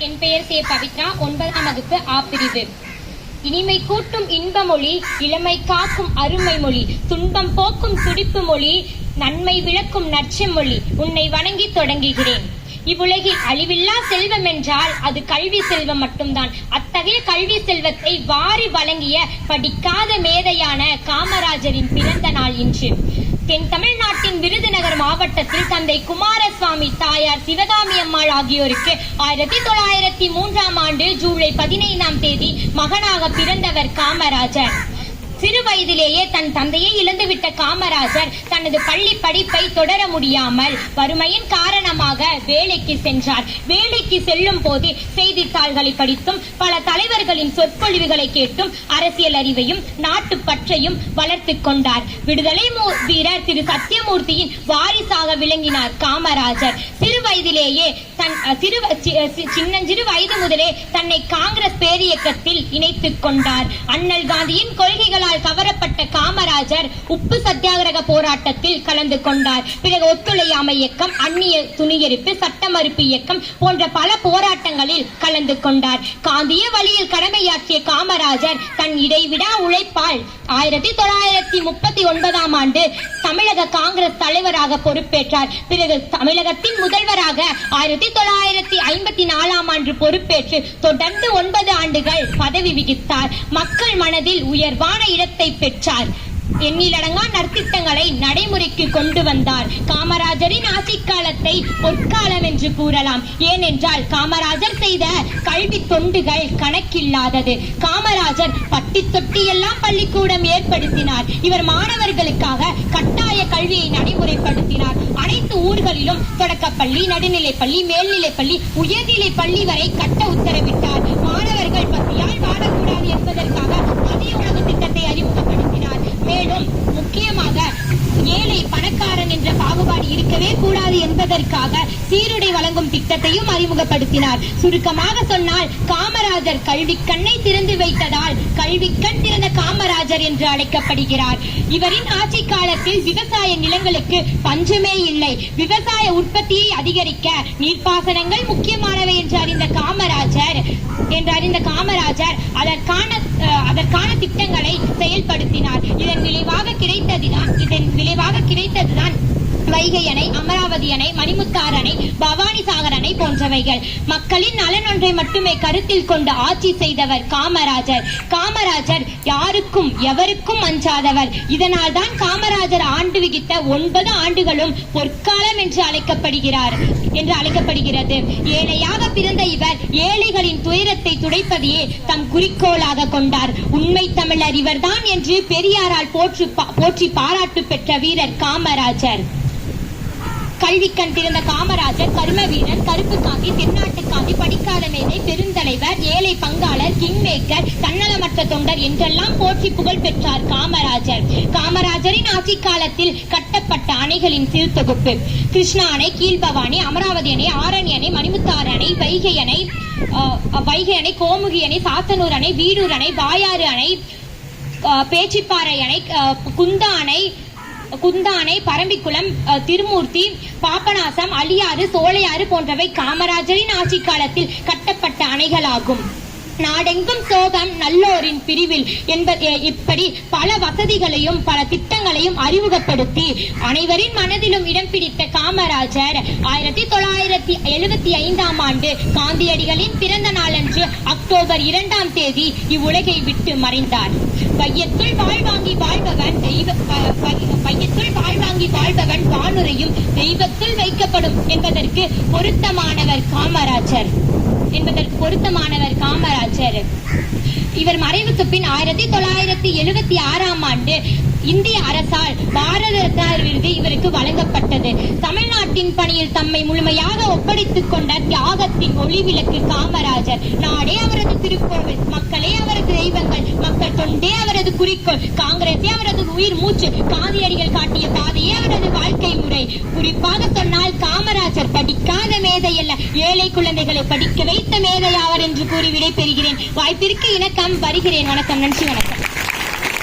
என் பெயர் சே பவித்ரா, 9ஆம் வகுப்பு ஆ பிரிவு. இனிமை கூட்டும் இன்ப மொழி, இளமை காக்கும் அருமை மொழி, துன்பம் போக்கும் துடிப்பு மொழி, நன்மை விளக்கும் நற்செம்மொழி, உன்னை வணங்கி தொடங்குகிறேன். இவ்வுலகில் அழிவில்லா செல்வம் என்றால் அது கல்வி செல்வம் மட்டும்தான். அத்தகைய கல்வி செல்வத்தை வாரி வழங்கிய படிக்காத மேதையான காமராஜரின் பிறந்த நாள் இன்று. தென் தமிழ்நாட்டின் விருதுநகர் மாவட்டத்தில் தந்தை குமாரசுவாமி, தாயார் சிவகாமி அம்மாள் ஆகியோருக்கு 1903ஆம் ஆண்டு ஜூலை 15ஆம் தேதி மகனாக பிறந்தவர் காமராஜர். சிறு வயதிலேயே தன் தந்தையை இழந்துவிட்ட காமராஜர் தனது பள்ளி படிப்பை தொடர முடியாமல் வறுமையின் காரணமாக வேலைக்கு சென்றார். வேலைக்கு செல்லும் போது செய்தித்தாள்களை படித்தும் பல தலைவர்களின் சொற்பொழிவுகளை கேட்டும் அரசியல் அறிவையும் நாட்டு பற்றையும் வளர்த்து கொண்டார். விடுதலை வீரர் திரு சத்தியமூர்த்தியின் வாரிசாக விளங்கினார் காமராஜர். சிறு வயதிலேயே சின்னஞ்சிறு வயது முதலே தன்னை காங்கிரஸ் பேரியக்கத்தில் இணைத்துக் கொண்டார். அண்ணல் காந்தியின் கொள்கைகளால் கவரப்பட்ட காமராஜர் உப்பு சத்தியாகிரக போராட்டத்தில் கலந்து கொண்டார். பிறகு ஒத்துழையாமை இயக்கம், அந்நிய துணியெரிப்பு, சட்ட மறுப்பு இயக்கம் போன்ற பல போராட்டங்களில் கலந்து கொண்டார். காந்திய வழியில் கடமையாற்றிய காமராஜர் தன் இடைவிடா உழைப்பால் 1939ஆம் ஆண்டு தமிழக காங்கிரஸ் தலைவராக பொறுப்பேற்றார். பிறகு தமிழகத்தின் முதல்வராக 1954ஆம் ஆண்டு பொறுப்பேற்று தொடர்ந்து 9 ஆண்டுகள் பதவி வகித்தார். மக்கள் மனதில் உயர்வான இடத்தை பெற்றார். எண்ணிலடங்கா நற்திட்டங்களை நடைமுறைக்கு கொண்டு வந்தார். காமராஜரின் ஆட்சி காலத்தை பொற்காலம் என்று கூறலாம். ஏனென்றால் காமராஜர் செய்த கல்வி தொண்டுகள் கணக்கில்லாதது. காமராஜர் பட்டி தொட்டி எல்லாம் பள்ளிக்கூடம் ஏற்படுத்தினார். இவர் மாணவர்களுக்காக கட்டாய கல்வியை நடைமுறைப்படுத்தினார். அனைத்து ஊர்களிலும் தொடக்கப்பள்ளி, நடுநிலைப்பள்ளி, மேல்நிலைப்பள்ளி, உயர்நிலை பள்ளி வரை கட்ட உத்தரவிட்டார். மாணவர்கள் பசியால் வாழக்கூடாது என்பதற்காக மதிய உணவு திட்டத்தை அறிமுகப்படுத்தினார். மேலும் முக்கியமாக ஏழை பணக்காரன் என்ற பாகுபாடு இருக்கவே கூடாது என்பதற்காக சீருடை வழங்கும் திட்டத்தையும் அறிமுகப்படுத்தினார். சுருக்கமாக சொன்னால் காமராஜர் கல்வி கண்ணை திறந்து வைத்ததால் கல்விக்கண் திறந்த காமராஜர் என்று அழைக்கப்படுகிறார். இவரின் ஆட்சி காலத்தில் விவசாய நிலங்களுக்கு பஞ்சமே இல்லை. விவசாய உற்பத்தியை அதிகரிக்க நீர்ப்பாசனங்கள் முக்கியமானவை என்று அறிந்த காமராஜர் அதற்கான திட்டங்களை செயல்படுத்தினார். இதன் விளைவாக கிடைத்ததுதான் வைகை அணை, அமராவதி அணை, மணிமுத்தாறு அணை, பவானி சாகர் அணை போன்றவைகள். மக்களின் நலன் ஒன்றை மட்டுமே கருத்தில் கொண்டு ஆட்சி செய்தவர் காமராஜர். காமராஜர் யாருக்கும் எவருக்கும் அஞ்சாதவர். இதனால் தான் காமராஜர் ஆண்டு விகித்த 9 ஆண்டுகளும் பொற்காலம் என்று அழைக்கப்படுகிறது. ஏழையாக பிறந்த இவர் ஏழைகளின் துயரத்தை துடைப்பதையே தம் குறிக்கோளாக கொண்டார். உண்மை தமிழர் இவர்தான் என்று பெரியாரால் போற்றி பாராட்டு பெற்ற வீரர் காமராஜர். கல்விக்கண் திறந்த காமராஜர் கர்ம வீரர், கருப்பு காந்தி, தென்னாட்டு காந்தி, படிக்காத மேதை, பெருந்தலைவர், ஏழை பங்காளர், கிங் மேக்கர், தன்னலமற்ற தொண்டர் என்றெல்லாம் போற்றி புகழ் பெற்றார் காமராஜர். காமராஜரின் ஆட்சி காலத்தில் கட்டப்பட்ட அணைகளின் சிறு தொகுப்பு: கிருஷ்ணா அணை, கீழ்பவானி, அமராவதி அணை, ஆரணி அணை, மணிமுத்தாறு அணை, வைகை அணை, கோமுகி அணை, சாத்தனூர் அணை, வீடூர் அணை, வாயாறு அணை, பேச்சிப்பாறை அணை, குந்தா அணை, பரம்பிக்குளம், திருமூர்த்தி, பாபநாசம், அலியாறு, சோலையாறு போன்றவை காமராஜரின் ஆட்சி காலத்தில் கட்டப்பட்ட அணைகளாகும். நாடெங்கும் சோகம் நல்லோரின் பிரிவில் இப்படி பல வசதிகளையும் பல திட்டங்களையும் அறிமுகப்படுத்தி அனைவரின் மனதிலும் இடம் பிடித்த காமராஜர் 1975ஆம் ஆண்டு காந்தியடிகளின் பிறந்த நாளன்று அக்டோபர் 2ஆம் தேதி இவ்வுலகை விட்டு மறைந்தார். வையத்துள் வாழ்வாங்கி வாழ்பவன் வானுரையும் தெய்வத்துள் வைக்கப்படும் என்பதற்கு பொருத்தமானவர் காமராஜர். இவர் மறைவுக்கு பின் 1976ஆம் ஆண்டு இந்திய அரசால் பாரத ரத்னா விருது இவருக்கு வழங்கப்பட்டது. தமிழ்நாட்டின் பணியில் தம்மை முழுமையாக ஒப்படைத்துக் கொண்ட தியாகத்தின் ஒளிவிளக்கு காமராஜர். நாடே அவரது திருக்கோவில், மக்களே அவரது தெய்வங்கள், மக்கள் தொண்டே அவரது குறிக்கோள், காங்கிரஸே அவரது உயிர் மூச்சு, காந்தியடிகள் காட்டிய பாதையே அவரது வாழ்க்கை முறை. குறிப்பாக சொன்னால் காமராஜர் படிக்காத மேதை அல்ல, ஏழை குழந்தைகளை படிக்க வைத்த மேதை ஆவர் என்று கூறி விடை பெறுகிறேன். வாய்ப்பிற்கு இணக்கம். வருகிறேன். வணக்கம். நன்றி. வணக்கம்.